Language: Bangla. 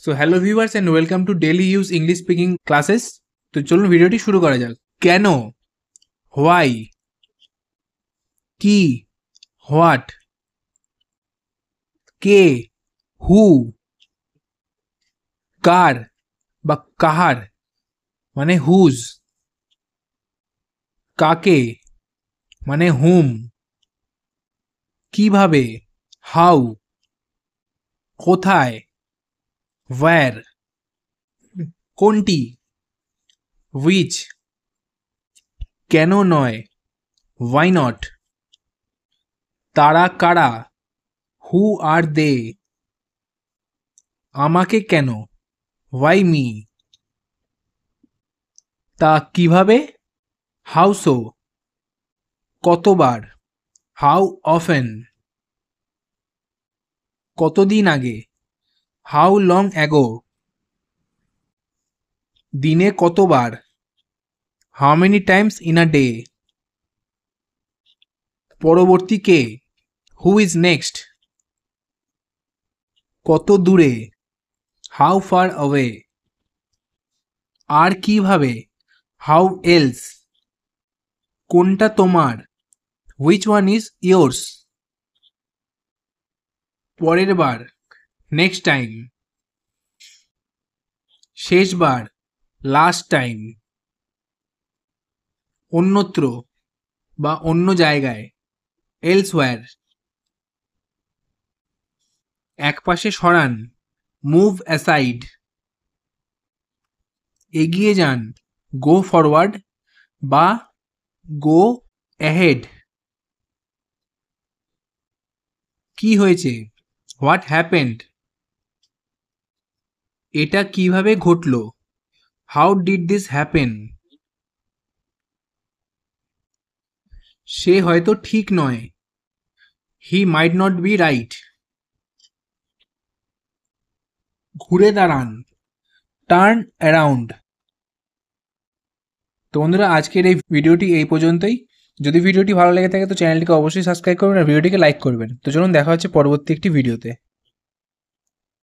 So hello viewers and welcome to daily use English speaking classes. তো চলুন ভিডিওটি শুরু করা যাক। কেন, হোয়াই, কি, হোয়াট, কে, হু, কার বা কাহার মানে হুজ, কাকে মানে হুম, কিভাবে হাউ, কোথায় ওয়্যার, কোনটি হুইচ, কেন নয় ওয়াই নট, তারা কারা হু আর দে, আমাকে কেন ওয়াই মি, তা কিভাবে হাউ সো, কতবার হাউ অফেন, কতদিন আগে হাউ লং অ্যাগো, দিনে কতবার how many Times in a day, পরবর্তী কে হু ইজ নেক্সট, কত দূরে হাউ ফার অ্যাওয়ে, আর কিভাবে হাউ এলস, কোনটা তোমার হুইচ ওয়ান ইজ ইয়োর্স, পরের বার নেক্সট টাইম, শেষবার লাস্ট টাইম, অন্যত্র বা অন্য জায়গায় এলসওয়্যার, একপাশে সরান মুভ অ্যাসাইড, এগিয়ে যান গো ফরওয়ার্ড বা গো অ্যাহেড, কি হয়েছে হোয়াট হ্যাপেন্ড, এটা কিভাবে ঘটলো হাউ ডিড দিস হ্যাপেন, সে হয়তো ঠিক নয় হি মাইট নট বি রাইট, ঘুরে দাঁড়ান টার্ন অ্যারাউন্ড। তো বন্ধুরা, আজকের এই ভিডিওটি এই পর্যন্তই। যদি ভিডিওটি ভালো লেগে থাকে তো চ্যানেলটিকে অবশ্যই সাবস্ক্রাইব করবেন আর ভিডিওটিকে লাইক করবেন। তো চলুন দেখা হচ্ছে পরবর্তী একটি ভিডিওতে।